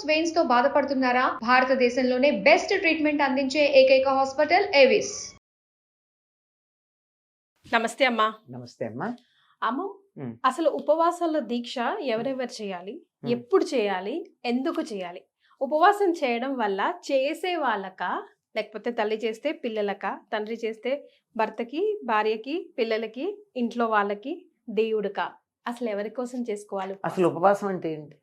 Veins తో బాధపడుతున్నారా? భారతదేశంలోనే బెస్ట్ ట్రీట్మెంట్ అందించే ఏకైక హాస్పిటల్ ఏవిస్. నమస్తే అమ్మా. నమస్తే అమ్మా. అమ్మ, అసలు ఉపవాసాల దీక్ష ఎవరెవరు చేయాలి, ఎప్పుడు చేయాలి, ఎందుకు చేయాలి? ఉపవాసం చేయడం వల్ల చేసే వాళ్ళక, లేకపోతే తల్లి చేస్తే పిల్లలక, తండ్రి చేస్తే భర్తకి, భార్యకి, పిల్లలకి, ఇంట్లో వాళ్ళకి, దేవుడిక? అసలు ఎవరి కోసం చేసుకోవాలి? అసలు ఉపవాసం అంటే ఏంటి?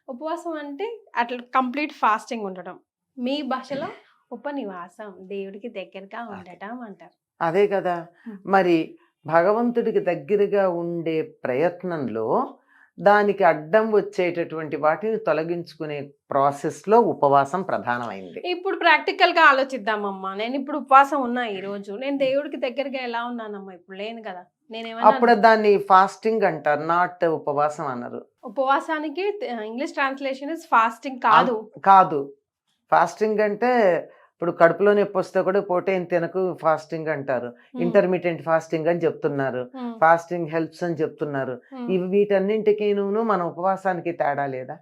ఉపవాసం అంటే అట్లా కంప్లీట్ ఫాస్టింగ్ ఉండడం. మీ భాషలో ఉపనివాసం, దేవుడికి దగ్గరగా ఉండటం అంటారు. అదే కదా. మరి భగవంతుడికి దగ్గరగా ఉండే ప్రయత్నంలో దానికి అడ్డం వచ్చేటటువంటి వాటిని తొలగించుకునే ప్రాసెస్లో ఉపవాసం ప్రధానమైంది. ఇప్పుడు ప్రాక్టికల్ గా ఆలోచిద్దామమ్మా. నేను ఇప్పుడు ఉపవాసం ఉన్నా, ఈ రోజు నేను దేవుడికి దగ్గరగా ఎలా ఉన్నానమ్మా? ఇప్పుడు లేను కదా. అప్పుడు దాన్ని ఫాస్టింగ్ అంటారు, నాట్ ఉపవాసం అన్నారు. ఉపవాసానికి ఇంగ్లీష్ ట్రాన్స్లేషన్ ఇస్ ఫాస్టింగ్ కాదు. కాదు, ఫాస్టింగ్ అంటే ఇప్పుడు కడుపులో నొప్పి వస్తే కూడా పోటేం తినకు ఫాస్టింగ్ అంటారు. ఇంటర్మీడియట్ ఫాస్టింగ్ అని చెప్తున్నారు, ఫాస్టింగ్ హెల్ప్స్ అని చెప్తున్నారు. ఇవి వీటన్నింటికి మన ఉపవాసానికి తేడా లేదా?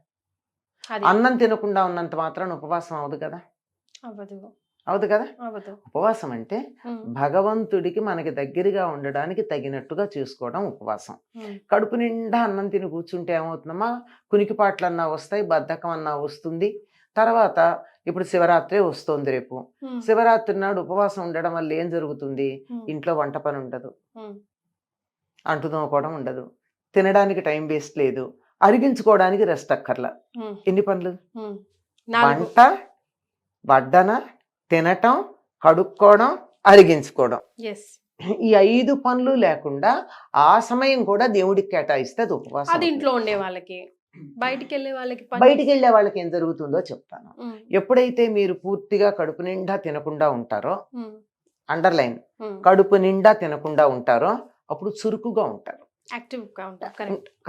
అన్నం తినకుండా ఉన్నంత మాత్రం ఉపవాసం అవదు కదా. అవదు కదా. ఉపవాసం అంటే భగవంతుడికి మనకి దగ్గరగా ఉండడానికి తగినట్టుగా చేసుకోవడం ఉపవాసం. కడుపు నిండా అన్నం తిని కూర్చుంటే ఏమవుతుందమ్మా, కునికిపాట్లు అన్నా వస్తాయి, బద్ధకం అన్నా వస్తుంది. తర్వాత ఇప్పుడు శివరాత్రి వస్తుంది, రేపు శివరాత్రి నాడు ఉపవాసం ఉండడం వల్ల ఏం జరుగుతుంది? ఇంట్లో వంట పని ఉండదు, అంటు తోముకోవడం ఉండదు, తినడానికి టైం వేస్ట్ లేదు, అరిగించుకోవడానికి రెస్ట్ అక్కర్లా. ఎన్ని పనులు? వంట, వడ్డన, తినటం, కడుక్కోవడం, అరిగించుకోవడం. ఈ 5 పనులు లేకుండా ఆ సమయం కూడా దేవుడికి కేటాయిస్తే అది ఉపవాసం. అది ఇంట్లో ఉండే వాళ్ళకి. బయటికి వెళ్ళే వాళ్ళకి ఏం జరుగుతుందో చెప్తాను. ఎప్పుడైతే మీరు పూర్తిగా కడుపు నిండా తినకుండా ఉంటారో, అండర్లైన్, కడుపు నిండా తినకుండా ఉంటారో అప్పుడు చురుకుగా ఉంటారు,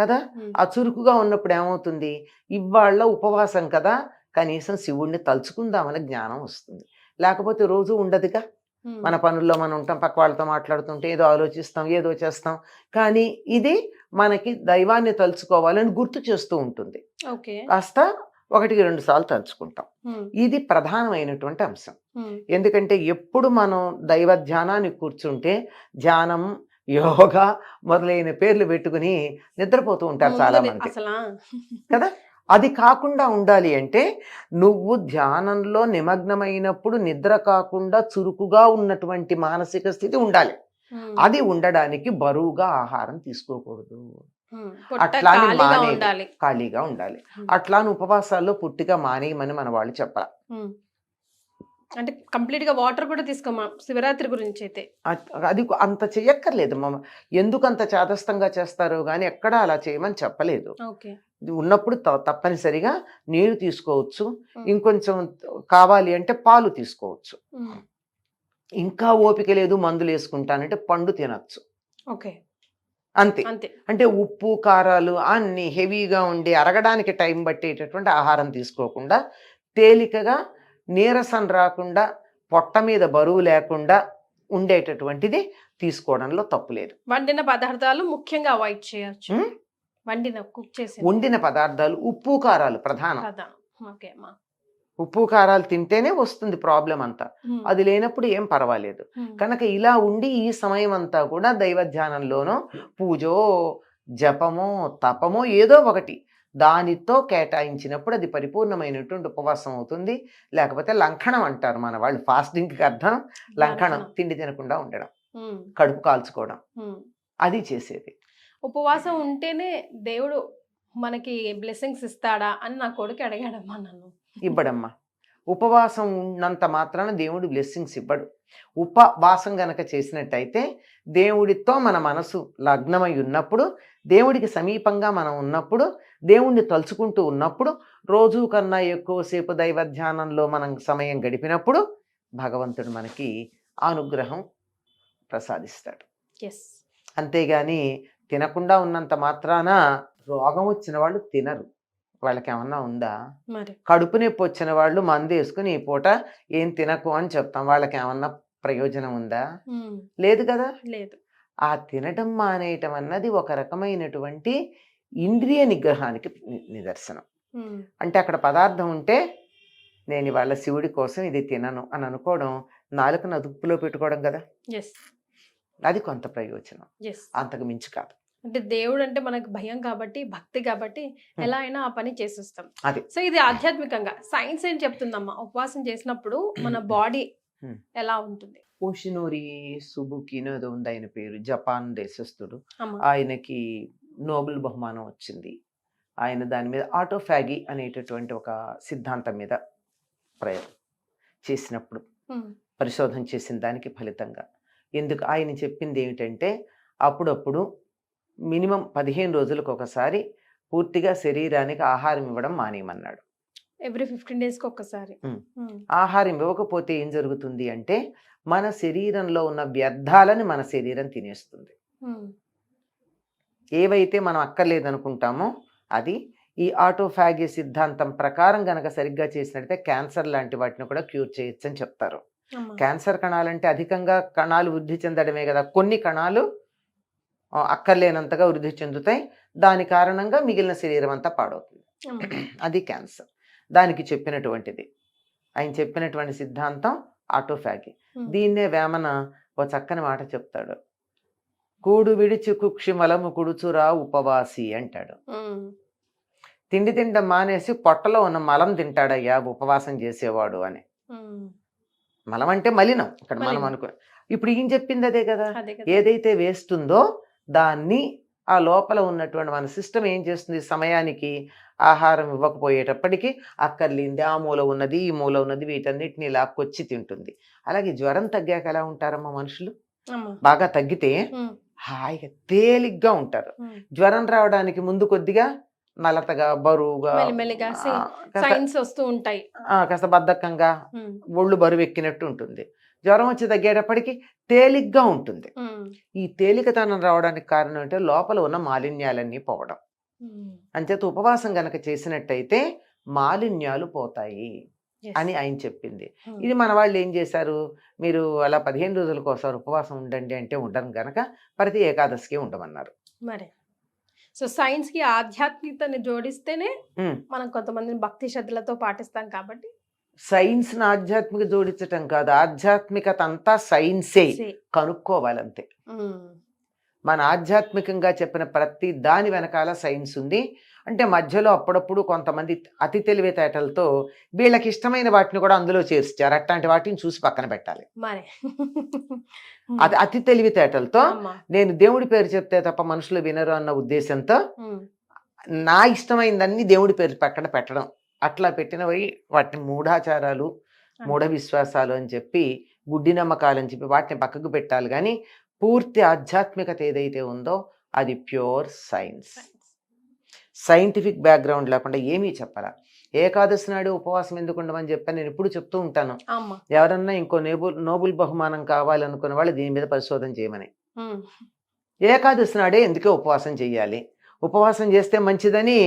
కదా. ఆ చురుకుగా ఉన్నప్పుడు ఏమవుతుంది? ఇవాళ ఉపవాసం కదా, కనీసం శివుణ్ణి తలుచుకుందామని జ్ఞానం వస్తుంది. లేకపోతే రోజు ఉండదుగా. మన పనుల్లో మనం ఉంటాం, పక్క వాళ్ళతో మాట్లాడుతుంటే ఏదో ఆలోచిస్తాం, ఏదో చేస్తాం. కానీ ఇది మనకి దైవాన్ని తలుచుకోవాలని గుర్తు చేస్తూ ఉంటుంది. కాస్త 1-2 సార్లు తలుచుకుంటాం. ఇది ప్రధానమైనటువంటి అంశం. ఎందుకంటే ఎప్పుడు మనం దైవ ధ్యానాన్ని కూర్చుంటే, ధ్యానం, యోగా మొదలైన పేర్లు పెట్టుకుని నిద్రపోతూ ఉంటారు చాలా మంది కదా. అది కాకుండా ఉండాలి అంటే నువ్వు ధ్యానంలో నిమగ్నమైనప్పుడు నిద్ర కాకుండా చురుకుగా ఉన్నటువంటి మానసిక స్థితి ఉండాలి. అది ఉండడానికి బరువుగా ఆహారం తీసుకోకూడదు, అట్లానే ఖాళీగా ఉండాలి. అట్లానే ఉపవాసాల్లో పుట్టిగా మానేయమని మన వాళ్ళు చెప్పాలి. అంటే కంప్లీట్ గా వాటర్ కూడా తీసుకోమా శివరాత్రి గురించి అయితే? అది అంత చెయ్యక్కర్లేదు. ఎందుకు అంత చాదస్తంగా చేస్తారో గానీ ఎక్కడా అలా చేయమని చెప్పలేదు. ఉన్నప్పుడు తప్పనిసరిగా నీరు తీసుకోవచ్చు, ఇంకొంచెం కావాలి అంటే పాలు తీసుకోవచ్చు. ఇంకా ఓపిక లేదు, మందులు వేసుకుంటానంటే పండు తినచ్చు, అంతే. అంటే ఉప్పు కారాలు అన్ని హెవీగా ఉండి అరగడానికి టైం పట్టేటటువంటి ఆహారం తీసుకోకుండా, తేలికగా నీరసం రాకుండా, పొట్ట మీద బరువు లేకుండా ఉండేటటువంటిది తీసుకోవడంలో తప్పు లేదు. వండిన పదార్థాలు ముఖ్యంగా అవాయిడ్ చేయొచ్చు. వండిన పదార్థాలు, ఉప్పు కారాలు ప్రధానం. ఉప్పు కారాలు తింటేనే వస్తుంది ప్రాబ్లం అంతా. అది లేనప్పుడు ఏం పర్వాలేదు. కనుక ఇలా ఉండి ఈ సమయం అంతా కూడా దైవ ధ్యానంలోనో, పూజో, జపమో, తపమో ఏదో ఒకటి దానితో కేటాయించినప్పుడు అది పరిపూర్ణమైనటువంటి ఉపవాసం అవుతుంది. లేకపోతే లంకణం అంటారు మన వాళ్ళు. ఫాస్టింగ్కి అర్థం లంకణం, తిండి తినకుండా ఉండడం, కడుపు కాల్చుకోవడం, అది చేసేది. ఉపవాసం ఉంటేనే దేవుడు మనకి బ్లెస్సింగ్స్ ఇస్తాడా అని నా కొడుకు అడిగాడమ్మా నన్ను. ఇవ్వడమ్మా. ఉపవాసం ఉన్నంత మాత్రాన దేవుడు బ్లెస్సింగ్స్ ఇవ్వడు. ఉపవాసం గనక చేసినట్టయితే దేవుడితో మన మనసు లగ్నమై ఉన్నప్పుడు, దేవుడికి సమీపంగా మనం ఉన్నప్పుడు, దేవుణ్ణి తలుచుకుంటూ ఉన్నప్పుడు, రోజు కన్నా ఎక్కువసేపు దైవ ధ్యానంలో మనం సమయం గడిపినప్పుడు భగవంతుడు మనకి అనుగ్రహం ప్రసాదిస్తాడు. అంతేగాని తినకుండా ఉన్నంత మాత్రాన రోగం వచ్చిన వాళ్ళు తినరు. వాళ్ళకి ఏమన్నా ఉందా? కడుపు నొప్పి వచ్చిన వాళ్ళు మందు వేసుకుని ఈ పూట ఏం తినకు అని చెప్తాం. వాళ్ళకి ఏమన్నా ప్రయోజనం ఉందా? లేదు కదా. లేదు. ఆ తినటం మానేయటం అన్నది ఒక రకమైనటువంటి ఇంద్రియ నిగ్రహానికి నిదర్శనం. అంటే అక్కడ పదార్థం ఉంటే నేను ఇవాళ శివుడి కోసం ఇది తినను అని అనుకోవడం నాలుకను అదుపులో పెట్టుకోవడం కదా, అది కొంత ప్రయోజనం, అంతకు మించి కాదు. అంటే దేవుడు అంటే మనకు భయం కాబట్టి, భక్తి కాబట్టి ఎలా అయినా ఆ పని చేసేస్తాం. అది సో ఇది ఆధ్యాత్మికంగా. సైన్స్ ఏం చెప్తుందమ్మా ఉపవాసం చేసినప్పుడు మన బాడీ ఎలా ఉంటుంది? ఓషినోరి సుబుకినో ఏదో ఉంది ఆయన పేరు, జపాన్ దేశస్థుడు. అమ్మా. ఆయనకి నోబెల్ బహుమానం వచ్చింది. ఆయన దాని మీద ఆటోఫాగి అనేటటువంటి ఒక సిద్ధాంతం మీద ప్రయోగం చేసినప్పుడు పరిశోధన చేసిన దానికి ఫలితంగా ఎందుకు ఆయన చెప్పింది ఏమిటంటే అప్పుడప్పుడు మినిమం 15 రోజులకు ఒకసారి పూర్తిగా శరీరానికి ఆహారం ఇవ్వడం మానేయమన్నాడు. ఎవ్రీ 15 డేస్కి ఒక్కసారి. ఆహారం ఇవ్వకపోతే ఏం జరుగుతుంది అంటే మన శరీరంలో ఉన్న వ్యర్థాలని మన శరీరం తినేస్తుంది. ఏవైతే మనం అక్కర్లేదనుకుంటామో అది ఈ ఆటోఫాగి సిద్ధాంతం ప్రకారం గనక సరిగ్గా చేసినట్లయితే క్యాన్సర్ లాంటి వాటిని కూడా క్యూర్ చేయొచ్చు అని చెప్తారు. క్యాన్సర్ కణాలంటే అధికంగా కణాలు వృద్ధి చెందడమే కదా, కొన్ని కణాలు అక్కర్లేనంతగా వృద్ధి చెందుతాయి, దాని కారణంగా మిగిలిన శరీరం అంతా పాడవుతుంది. అది క్యాన్సర్. దానికి చెప్పినటువంటిది ఆయన చెప్పినటువంటి సిద్ధాంతం ఆటోఫాగి. దీన్నే వేమన ఓ చక్కని మాట చెప్తాడు, కూడు విడిచి కుక్షి మలము కుడుచురా ఉపవాసి అంటాడు. తిండి తిండం మానేసి పొట్టలో ఉన్న మలం తింటాడయ్యా ఉపవాసం చేసేవాడు అని. మలం అంటే మలినం ఇక్కడ మనం అనుకో. ఇప్పుడు ఈయన చెప్పింది అదే కదా, ఏదైతే వేస్తుందో దాన్ని ఆ లోపల ఉన్నటువంటి మన సిస్టమ్ ఏం చేస్తుంది, సమయానికి ఆహారం ఇవ్వకపోయేటప్పటికీ అక్కర్లేంది ఆ మూల ఉన్నది ఈ మూల ఉన్నది వీటన్నిటిని లాక్కొచ్చి తింటుంది. అలాగే జ్వరం తగ్గాక ఎలా ఉంటారమ్మా మనుషులు, బాగా తగ్గితే హాయిగా తేలిగ్గా ఉంటారు. జ్వరం రావడానికి ముందు కొద్దిగా నలతగా బరువుగా వస్తూ ఉంటాయి, కాస్త బద్ధకంగా ఒళ్ళు బరువు ఎక్కినట్టు ఉంటుంది. జ్వరం వచ్చి తగ్గేటప్పటికి తేలిగ్గా ఉంటుంది. ఈ తేలికతనం రావడానికి కారణం అంటే లోపల ఉన్న మాలిన్యాలన్నీ పోవడం. అంచేత ఉపవాసం గనక చేసినట్టయితే మాలిన్యాలు పోతాయి అని ఆయన చెప్పింది. ఇది మన వాళ్ళు ఏం చేశారు, మీరు అలా 15 రోజులకు ఒకసారి ఉపవాసం ఉండండి అంటే ఉండను గనక ప్రతి ఏకాదశికి ఉండమన్నారు. మరి సో సైన్స్ కి ఆధ్యాత్మికతని జోడిస్తేనే మనం కొంతమందిని భక్తి శ్రద్ధలతో పాటిస్తాం కాబట్టి. సైన్స్ ని ఆధ్యాత్మిక జోడించటం కాదు, ఆధ్యాత్మికత అంతా సైన్సే, కనుక్కోవాలంతే. మన ఆధ్యాత్మికంగా చెప్పిన ప్రతి దాని వెనకాల సైన్స్ ఉంది. అంటే మధ్యలో అప్పుడప్పుడు కొంతమంది అతి తెలివితేటలతో వీళ్ళకి ఇష్టమైన వాటిని కూడా అందులో చేర్చారు. అట్లాంటి వాటిని చూసి పక్కన పెట్టాలి. అది అతి తెలివితేటలతో నేను దేవుడి పేరు చెప్తే తప్ప మనుషులు వినరు అన్న ఉద్దేశంతో నా ఇష్టమైందన్నీ దేవుడి పేరు పక్కన పెట్టడం, అట్లా పెట్టినవి వాటిని మూఢాచారాలు మూఢ విశ్వాసాలు అని చెప్పి గుడ్డి నమ్మకాలు అని చెప్పి వాటిని పక్కకు పెట్టాలి. కానీ పూర్తి ఆధ్యాత్మికత ఏదైతే ఉందో అది ప్యూర్ సైన్స్. సైంటిఫిక్ బ్యాక్గ్రౌండ్ లేకుండా ఏమీ చెప్పాలా. ఏకాదశి నాడు ఉపవాసం ఎందుకు ఉండమని చెప్పని నేను ఎప్పుడు చెప్తూ ఉంటాను. ఎవరన్నా ఇంకో నోబెల్ బహుమానం కావాలనుకున్న వాళ్ళు దీని మీద పరిశోధన చేయమని. ఏకాదశి నాడే ఎందుకే ఉపవాసం చెయ్యాలి, ఉపవాసం చేస్తే మంచిదని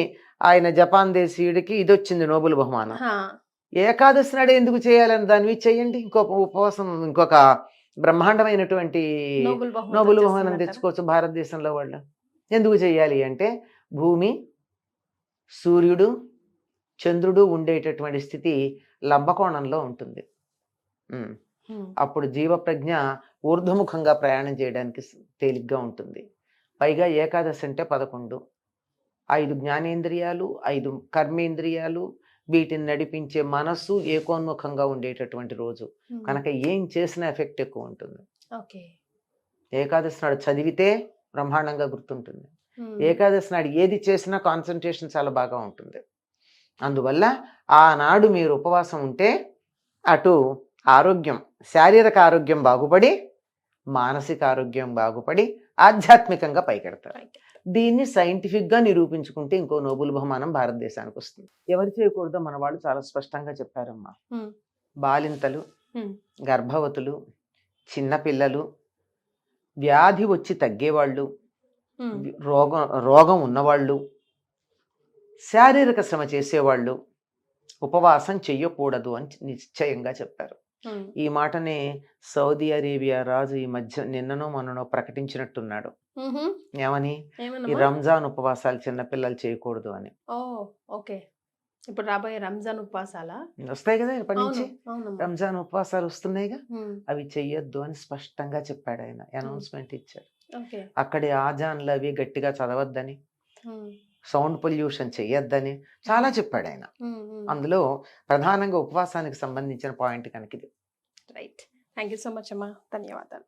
ఆయన జపాన్ దేశీయుడికి ఇది వచ్చింది నోబెల్ బహుమానం. ఏకాదశి నాడే ఎందుకు చేయాలని దాని మీద చెయ్యండి, ఇంకొక ఉపవాసం ఇంకొక బ్రహ్మాండమైనటువంటి నోబెల్ బహుమానం తెచ్చుకోవచ్చు భారతదేశంలో. వాళ్ళు ఎందుకు చెయ్యాలి అంటే భూమి, సూర్యుడు, చంద్రుడు ఉండేటటువంటి స్థితి లంబకోణంలో ఉంటుంది. అప్పుడు జీవప్రజ్ఞ ఊర్ధ్వముఖంగా ప్రయాణం చేయడానికి తేలిగ్గా ఉంటుంది. పైగా ఏకాదశి అంటే 11, 5 జ్ఞానేంద్రియాలు, 5 కర్మేంద్రియాలు, వీటిని నడిపించే మనస్సు ఏకోన్ముఖంగా ఉండేటటువంటి రోజు కనుక ఏం చేసినా ఎఫెక్ట్ ఎక్కువ ఉంటుంది. ఏకాదశి నాడు చదివితే బ్రహ్మాండంగా గుర్తుంటుంది. ఏకాదశి నాడు ఏది చేసినా కాన్సన్ట్రేషన్ చాలా బాగా ఉంటుంది. అందువల్ల ఆనాడు మీరు ఉపవాసం ఉంటే అటు ఆరోగ్యం, శారీరక ఆరోగ్యం బాగుపడి మానసిక ఆరోగ్యం బాగుపడి ఆధ్యాత్మికంగా పైకెడతారు. దీన్ని సైంటిఫిక్గా నిరూపించుకుంటే ఇంకో నోబెల్ బహుమానం భారతదేశానికి వస్తుంది. ఎవరు చేయకూడదో మన వాళ్ళు చాలా స్పష్టంగా చెప్పారమ్మా. బాలింతలు, గర్భవతులు, చిన్నపిల్లలు, వ్యాధి వచ్చి తగ్గేవాళ్ళు, రోగం ఉన్నవాళ్ళు, శారీరక శ్రమ చేసేవాళ్ళు ఉపవాసం చెయ్యకూడదు అని నిశ్చయంగా చెప్పారు. ఈ మాటనే సౌదీ అరేబియా రాజు ఈ మధ్య నిన్ననో మొన్ననో ప్రకటించినట్టున్నాడు. ఏమని, ఈ రంజాన్ ఉపవాసాలు చిన్నపిల్లలు చేయకూడదు అని. ఇప్పుడు రాబోయే రంజాన్ ఉపవాసాల వస్తాయి కదా ఇప్పటి అవును నుంచి. అవునమ్మా. రంజాన్ ఉపవాసాలు వస్తున్నాయిగా, ఉమ్, అవి చెయ్యొద్దు అని స్పష్టంగా చెప్పాడు ఆయన, అనౌన్స్మెంట్ ఇచ్చాడు. ఓకే. అక్కడి ఆజాన్లు అవి గట్టిగా చదవద్దని, ఉమ్, సౌండ్ పొల్యూషన్ చెయ్యొద్దని చాలా చెప్పాడు ఆయన. ఉమ్, ఉమ్. అందులో ప్రధానంగా ఉపవాసానికి సంబంధించిన పాయింట్ కనుక ఇది. Right. Thank you so much అమ్మా. ధన్యవాదాలు.